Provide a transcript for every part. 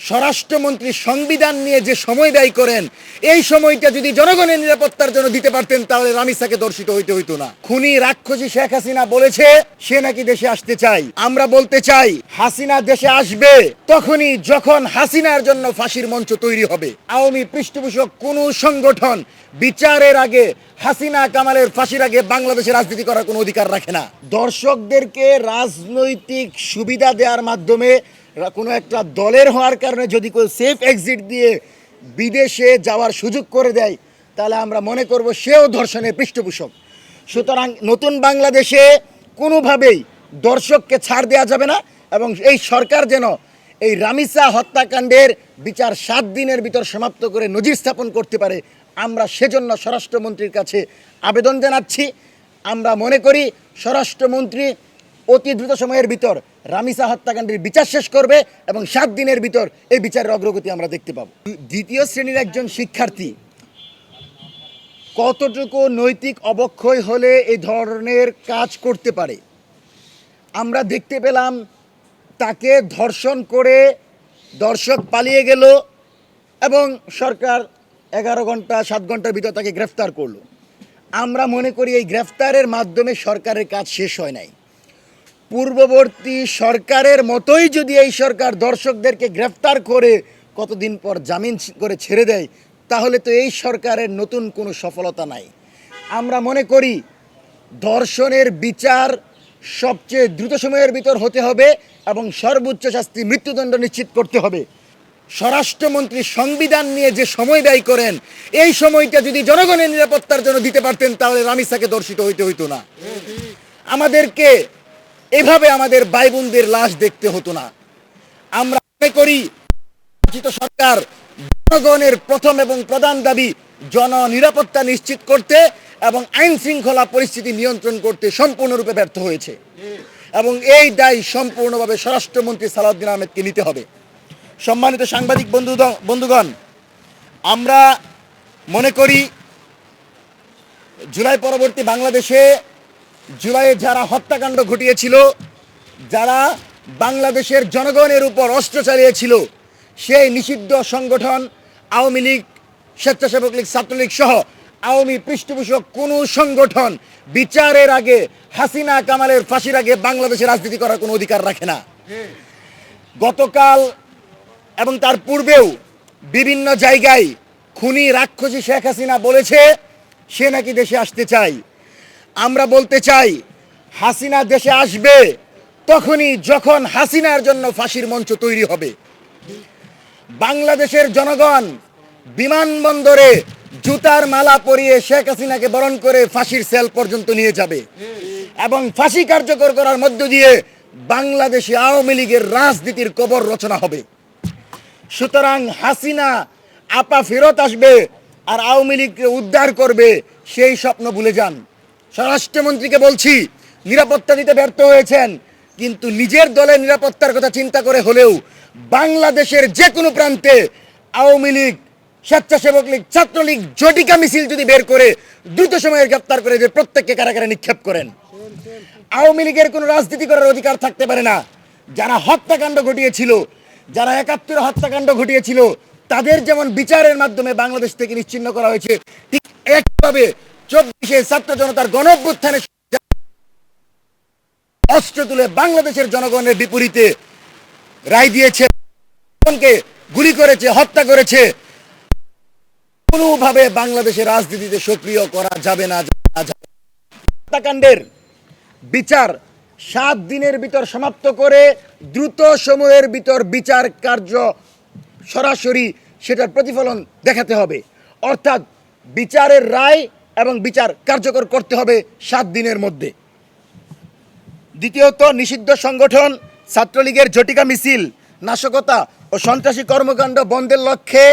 স্বরাষ্ট্রমন্ত্রী সংবিধান নিয়ে যে সময় ব্যয় করেন, এই সময়টা যদি জনগণের নিরাপত্তার জন্য দিতে পারতেন তাহলে রামিসাকে দর্শিত হইতে হইতো না। খুনি রাক্ষসী শেখ হাসিনা বলেছে সে নাকি দেশে আসতে চাই। আমরা বলতে চাই, হাসিনা দেশে আসবে তখনই যখন হাসিনার জন্য ফাঁসির মঞ্চ তৈরি হবে। আওয়ামী পৃষ্ঠপোষক কোনো সংগঠন বিচারের আগে, হাসিনা কামালের ফাঁসির আগে বাংলাদেশে রাজনীতি করার কোনো অধিকার রাখে না। দর্শকদেরকে রাজনৈতিক সুবিধা দেওয়ার মাধ্যমে কোনো একটা দলের হওয়ার কারণে যদি কেউ সেফ এক্সিট দিয়ে বিদেশে যাওয়ার সুযোগ করে দেয়, তাহলে আমরা মনে করব সেও ধর্ষণের পৃষ্ঠপোষক। সুতরাং নতুন বাংলাদেশে কোনোভাবেই দর্শককে ছাড় দেওয়া যাবে না, এবং এই সরকার যেন এই রামিসা হত্যাকাণ্ডের বিচার 7 দিনের ভিতর সমাপ্ত করে নজির স্থাপন করতে পারে, আমরা সেজন্য স্বরাষ্ট্রমন্ত্রীর কাছে আবেদন জানাচ্ছি। আমরা মনে করি স্বরাষ্ট্রমন্ত্রী অতি দ্রুত সময়ের ভিতর রামিসা হত্যাকাণ্ডের বিচার শেষ করবে এবং 7 দিনের ভিতর এই বিচারের অগ্রগতি আমরা দেখতে পাবো। দ্বিতীয় শ্রেণীর একজন শিক্ষার্থী কতটুকু নৈতিক অবক্ষয় হলে এই ধরনের কাজ করতে পারে? আমরা দেখতে পেলাম তাকে ধর্ষণ করে দর্শক পালিয়ে গেল এবং সরকার 11 ঘন্টা 7 ঘন্টার ভিতর তাকে গ্রেফতার করলো। আমরা মনে করি এই গ্রেফতারের মাধ্যমে সরকারের কাজ শেষ হয় নাই। পূর্ববর্তী সরকারের মতোই যদি এই সরকার দর্শকদেরকে গ্রেফতার করে কতদিন পর জামিন করে ছেড়ে দেয়, তাহলে তো এই সরকারের নতুন কোনো সফলতা নাই। আমরা মনে করি ধর্ষণের বিচার সবচেয়ে দ্রুত সময়ের ভিতর হতে হবে এবং সর্বোচ্চ শাস্তি মৃত্যুদণ্ড নিশ্চিত করতে হবে। স্বরাষ্ট্রমন্ত্রী সংবিধান নিয়ে যে সময় ব্যয় করেন, এই সময়টা যদি জনগণের নিরাপত্তার জন্য দিতে পারতেন তাহলে রামিসাকে দর্শিত হইতে হইতো না। আমাদেরকে এভাবে আমাদের ভাই বোনদের লাশ দেখতে হতো না। আমরা মনে করি সরকার জনগণের প্রথম এবং প্রধান দাবি জননিরাপত্তা নিশ্চিত করতে এবং আইন শৃঙ্খলা পরিস্থিতি নিয়ন্ত্রণ করতে সম্পূর্ণরূপে ব্যর্থ হয়েছে, এবং এই দায় সম্পূর্ণভাবে স্বরাষ্ট্রমন্ত্রী সালাউদ্দিন আহমেদকে নিতে হবে। সম্মানিত সাংবাদিক বন্ধুগণ, আমরা মনে করি জুলাই পরবর্তী বাংলাদেশে জুলাইয়ে যারা হত্যাকাণ্ড ঘটিয়েছিল, যারা বাংলাদেশের জনগণের উপর অস্ত্র চালিয়েছিল, সেই নিষিদ্ধ সংগঠন আওয়ামী লীগ, স্বেচ্ছাসেবক লীগ, ছাত্রলীগ সহ আওয়ামী পৃষ্ঠপোষক কোনো সংগঠন বিচারের আগে, হাসিনা কামালের ফাঁসির আগে বাংলাদেশে রাজনীতি করার কোনো অধিকার রাখে না। গতকাল এবং তার পূর্বেও বিভিন্ন জায়গায় খুনি রাক্ষসী শেখ হাসিনা বলেছে সে নাকি দেশে আসতে চাই। আমরা বলতে চাই, হাসিনা দেশে আসবে তখনই যখন হাসিনার জন্য ফাঁসির মঞ্চ তৈরি হবে। বাংলাদেশের জনগণ বিমানবন্দরে জুতার মালা পরিয়ে শেখ হাসিনাকে বরণ করে ফাঁসির সেল পর্যন্ত নিয়ে যাবে, এবং ফাঁসি কার্যকর করার মধ্য দিয়ে বাংলাদেশে আওয়ামী লীগের রাজনীতির কবর রচনা হবে। সুতরাং হাসিনা আপা ফেরত আসবে আর আওয়ামী লীগকে উদ্ধার করবে, সেই স্বপ্ন ভুলে যান। স্বরাষ্ট্রমন্ত্রীকে বলছি, নিরাপত্তা দিতে ব্যর্থ হয়েছেন, কিন্তু নিজের দলের নিরাপত্তার কথা চিন্তা করে হলেও বাংলাদেশের যে কোনো প্রান্তে আওয়ামী লীগ, স্বেচ্ছাসেবক লীগ, ছাত্রলীগ জটিকা মিছিল যদি বের করে দ্রুত সময়ে গ্রেফতার করে যে প্রত্যেককে কারাগারে নিক্ষেপ করেন। আওয়ামী লীগের কোনো রাজনীতি করার অধিকার থাকতে পারে না। যারা হত্যাকাণ্ড ঘটিয়েছিল, যারা 71 হত্যাকাণ্ড ঘটিয়েছিল, তাদের যেমন বিচারের মাধ্যমে বাংলাদেশ থেকে নিশ্চিহ্ন করা হয়েছে, ঠিক একইভাবে 24শে ছাত্র জনতার গণঅভ্যুত্থানে অস্ত্র তুলে বাংলাদেশের জনগণের বিপরীতে রায় দিয়েছে, গুলি করেছে, হত্যা করেছে, কোনোভাবে বাংলাদেশের রাজনীতিতে সক্রিয় করা যাবে না। হত্যাকাণ্ডের বিচার 7 দিনের ভিতর সমাপ্ত করে দ্রুত সময়ের ভিতর বিচার কার্য সরাসরি সেটার প্রতিফলন দেখাতে হবে, অর্থাৎ বিচারের রায় এবং বিচার কার্যকর করতে হবে 7 দিনের মধ্যে। দ্বিতীয়ত, নিষিদ্ধ সংগঠন ছাত্রলীগের জটিকা মিছিল, নাশকতা ও সন্ত্রাসী কর্মকাণ্ড বন্ধের লক্ষ্যে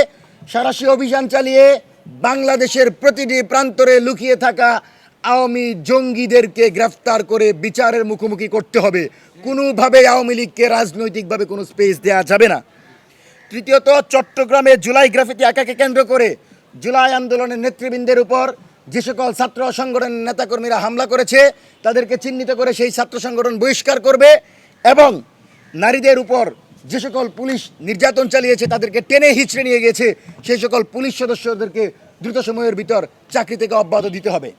সাঁড়াশি অভিযান চালিয়ে বাংলাদেশের প্রতিটি প্রান্তরে লুকিয়ে থাকা আওয়ামী জঙ্গিদেরকে গ্রেফতার করে বিচারের মুখোমুখি করতে হবে। কোনোভাবে আওয়ামী লীগকে রাজনৈতিকভাবে কোনো স্পেস দেওয়া যাবে না। তৃতীয়ত, চট্টগ্রামে জুলাই গ্রাফিতি আঁকাকে কেন্দ্র করে জুলাই আন্দোলনের নেতৃবৃন্দের উপর যে সকল ছাত্র সংগঠনের নেতাকর্মীরা হামলা করেছে তাদেরকে চিহ্নিত করে সেই ছাত্র সংগঠন বহিষ্কার করবে, এবং নারীদের উপর যে সকল পুলিশ নির্যাতন চালিয়েছে, তাদেরকে টেনে হিচড়ে নিয়ে গেছে, সেই সকল পুলিশ সদস্যদেরকে দ্রুত সময়ের ভিতর চাকরি থেকে অব্যাহত দিতে হবে।